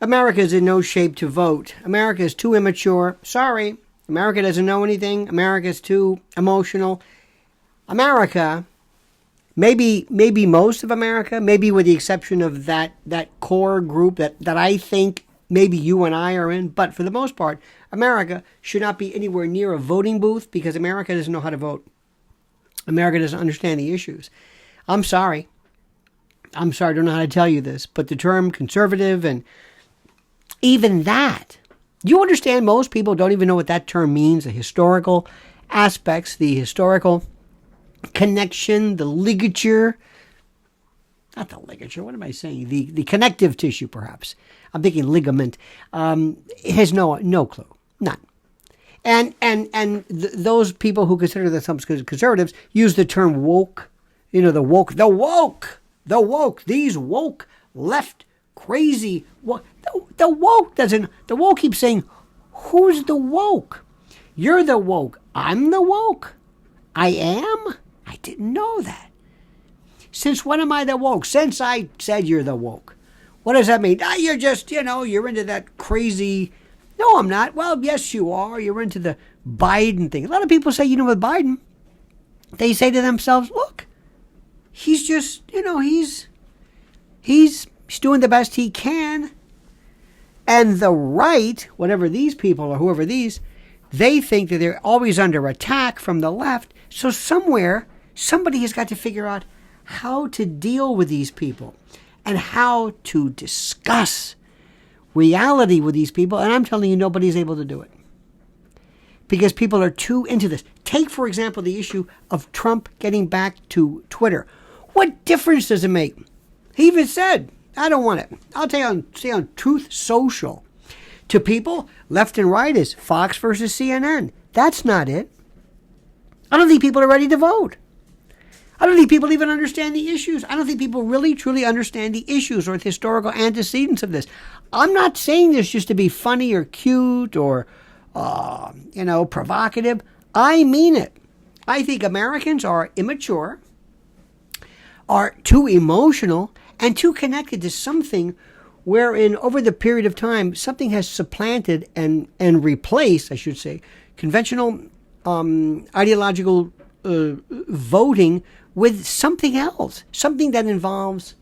America is in no shape to vote. America is too immature. Sorry. America doesn't know anything. America is too emotional. America, maybe most of America, maybe with the exception of that core group that I think maybe you and I are in, but for the most part, America should not be anywhere near a voting booth because America doesn't know how to vote. America doesn't understand the issues. I'm sorry. I don't know how to tell you this, but the term conservative and even that, you understand most people don't even know what that term means, the historical aspects, the historical connection, the ligature, not the ligature, what am I saying? The connective tissue, perhaps. I'm thinking ligament. It has no clue, none. And those people who consider themselves conservatives use the term woke, the woke, these woke left crazy. The woke keeps saying, who's the woke? You're the woke. I'm the woke. I am? I didn't know that. Since when am I the woke? Since I said you're the woke. What does that mean? You're just, you're into that crazy. No, I'm not. Well, yes, you are. You're into the Biden thing. A lot of people say, with Biden, they say to themselves, look, he's just, he's doing the best he can. And the right, whatever these people or whoever these, they think that they're always under attack from the left. So somewhere, somebody has got to figure out how to deal with these people and how to discuss reality with these people. And I'm telling you, nobody's able to do it because people are too into this. Take, for example, the issue of Trump getting back to Twitter. What difference does it make? He even said, I don't want it. I'll say on Truth Social to people left and right is Fox versus CNN. That's not it. I don't think people are ready to vote. I don't think people even understand the issues. I don't think people really, truly understand the issues or the historical antecedents of this. I'm not saying this just to be funny or cute or, provocative. I mean it. I think Americans are immature, are too emotional, and too connected to something wherein over the period of time, something has supplanted and replaced, I should say, conventional ideological voting with something else, something that involves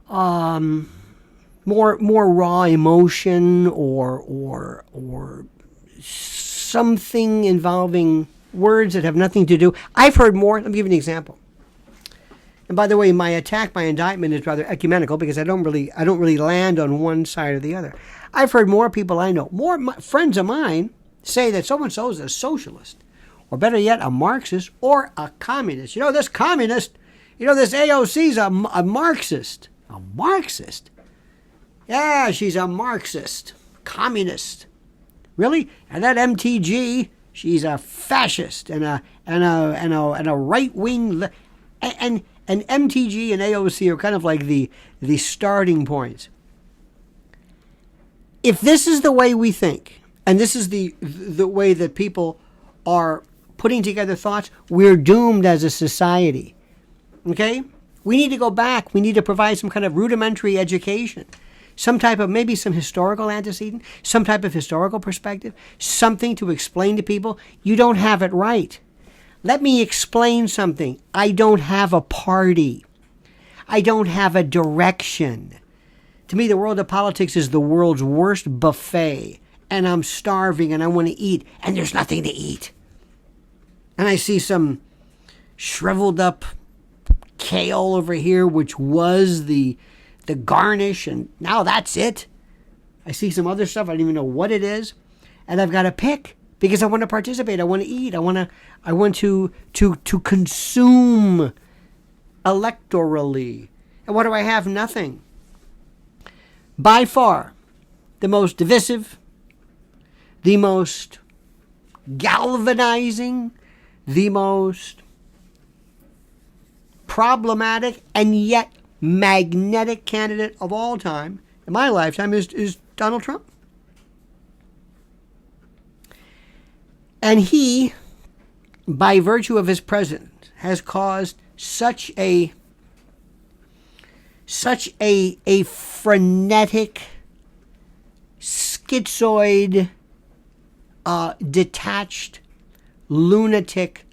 more raw emotion or something involving words that have nothing to do. I've heard more. Let me give you an example. And by the way, my indictment is rather ecumenical because I don't really land on one side or the other. I've heard more people I know, friends of mine, say that so-and-so is a socialist, or better yet, a Marxist or a communist. This communist, this AOC is a Marxist. A Marxist? Yeah, she's a Marxist. Communist. Really? And that MTG, she's a fascist and a right-wing. And MTG and AOC are kind of like the starting points. If this is the way we think, and this is the way that people are putting together thoughts, we're doomed as a society. Okay? We need to go back. We need to provide some kind of rudimentary education. Some type of, maybe some historical antecedent, some type of historical perspective, something to explain to people. You don't have it right. Let me explain something. I don't have a party. I don't have a direction. To me, the world of politics is the world's worst buffet. And I'm starving and I want to eat. And there's nothing to eat. And I see some shriveled up kale over here, which was the garnish. And now that's it. I see some other stuff. I don't even know what it is. And I've got to pick. Because I want to participate, I want to eat, I want to consume electorally. And what do I have? Nothing. By far, the most divisive, the most galvanizing, the most problematic, and yet magnetic candidate of all time, in my lifetime, is Donald Trump. And he, by virtue of his presence, has caused such a such a frenetic, schizoid, detached, lunatic,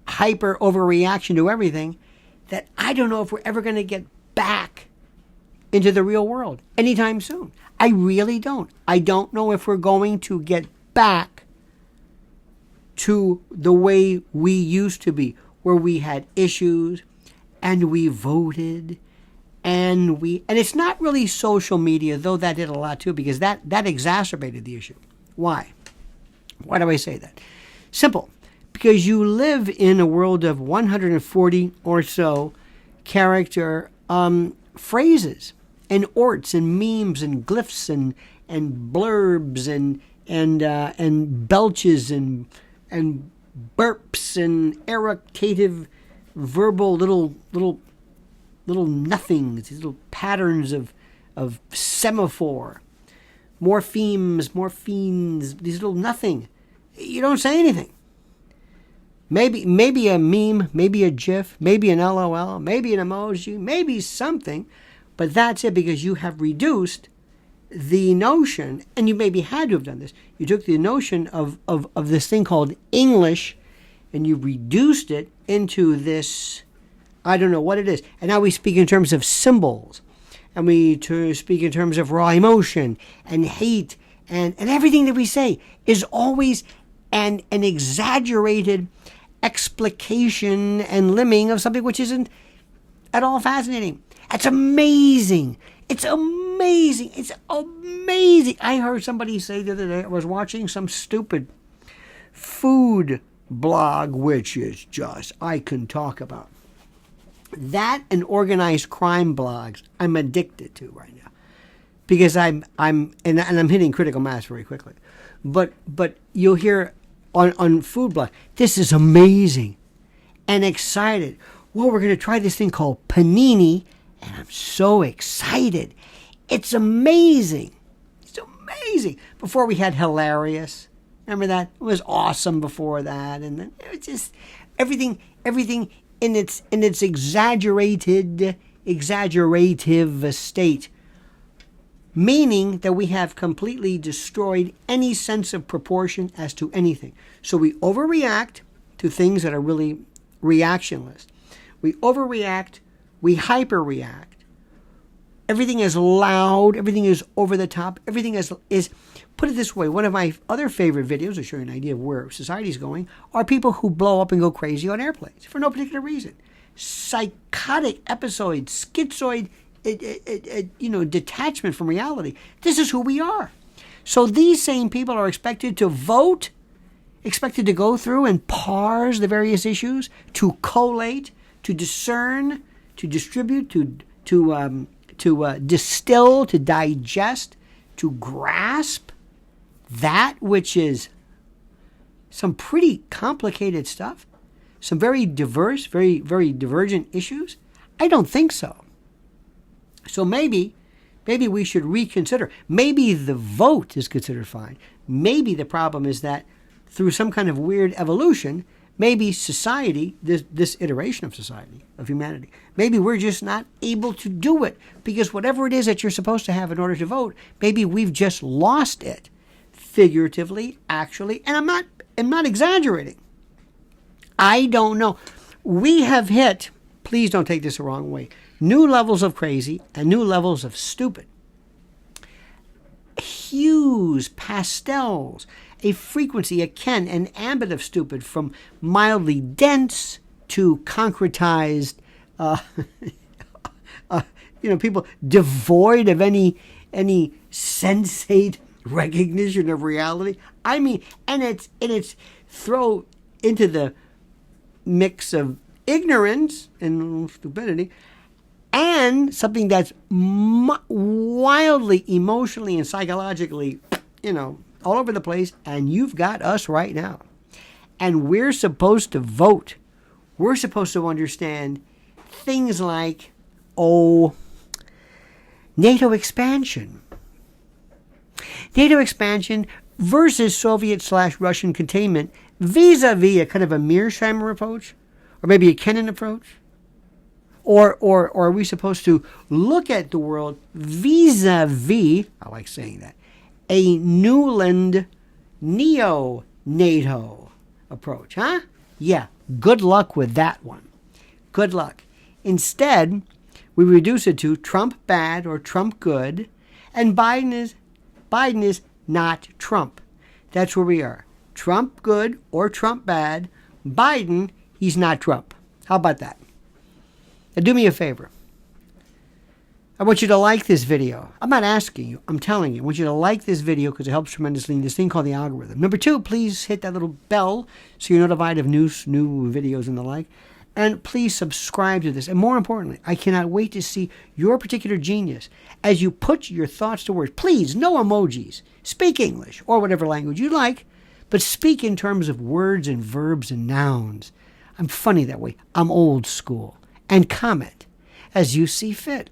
hyper overreaction to everything that I don't know if we're ever going to get back into the real world anytime soon. I really don't. I don't know if we're going to get back to the way we used to be, where we had issues and we voted and it's not really social media, though that did a lot too, because that exacerbated the issue. Why? Why do I say that? Simple. Because you live in a world of 140 or so character phrases and orts and memes and glyphs and blurbs and belches and burps and eructative verbal little nothings, these little patterns of semaphore, morphemes, these little nothing. You don't say anything. Maybe a meme, maybe a GIF, maybe an LOL, maybe an emoji, maybe something, but that's it, because you have reduced the notion, and you maybe had to have done this. You took the notion of this thing called English, and you reduced it into this, I don't know what it is. And now we speak in terms of symbols, and we speak in terms of raw emotion and hate, and everything that we say is always an exaggerated explication and limbing of something which isn't at all fascinating. It's amazing. It's amazing. It's amazing. I heard somebody say the other day, I was watching some stupid food blog, which is just, I can talk about. That and organized crime blogs I'm addicted to right now. Because I'm hitting critical mass very quickly. But you'll hear on food blog, this is amazing and excited. Well, we're going to try this thing called panini, and I'm so excited. It's amazing. It's amazing. Before we had hilarious. Remember that? It was awesome before that. And then it was just everything in its exaggerative state. Meaning that we have completely destroyed any sense of proportion as to anything. So we overreact to things that are really reactionless. We overreact, we hyperreact. Everything is loud, everything is over the top, everything is put it this way, one of my other favorite videos to show you an idea of where society is going are people who blow up and go crazy on airplanes for no particular reason. Psychotic episodes, schizoid, detachment from reality. This is who we are. So these same people are expected to vote, expected to go through and parse the various issues, to collate, to discern, to distribute, to distill, to digest, to grasp that which is some pretty complicated stuff, some very diverse, very, very divergent issues. I don't think so. So maybe we should reconsider. Maybe the vote is considered fine. Maybe the problem is that through some kind of weird evolution, maybe society, this iteration of society, of humanity, maybe we're just not able to do it because whatever it is that you're supposed to have in order to vote, maybe we've just lost it, figuratively, actually, and I'm not exaggerating. I don't know. We have hit, please don't take this the wrong way, new levels of crazy and new levels of stupid. Hues, pastels, a frequency, a ken, an ambit of stupid, from mildly dense to concretized, people devoid of any sensate recognition of reality. I mean, and it's throw into the mix of ignorance and stupidity, and something that's wildly emotionally and psychologically, all over the place, and you've got us right now. And we're supposed to vote. We're supposed to understand things like, NATO expansion. NATO expansion versus Soviet/Russian containment vis-a-vis a kind of a Mearsheimer approach, or maybe a Kennan approach, Or are we supposed to look at the world vis-a-vis, I like saying that, a Newland neo-NATO approach, huh? Yeah, good luck with that one. Good luck. Instead, we reduce it to Trump bad or Trump good, and Biden is not Trump. That's where we are. Trump good or Trump bad. Biden, he's not Trump. How about that? Now do me a favor. I want you to like this video. I'm not asking you. I'm telling you. I want you to like this video because it helps tremendously in this thing called the algorithm. Number 2, please hit that little bell so you're notified of new videos and the like. And please subscribe to this. And more importantly, I cannot wait to see your particular genius as you put your thoughts to words. Please, no emojis. Speak English or whatever language you like, but speak in terms of words and verbs and nouns. I'm funny that way. I'm old school. And comment as you see fit.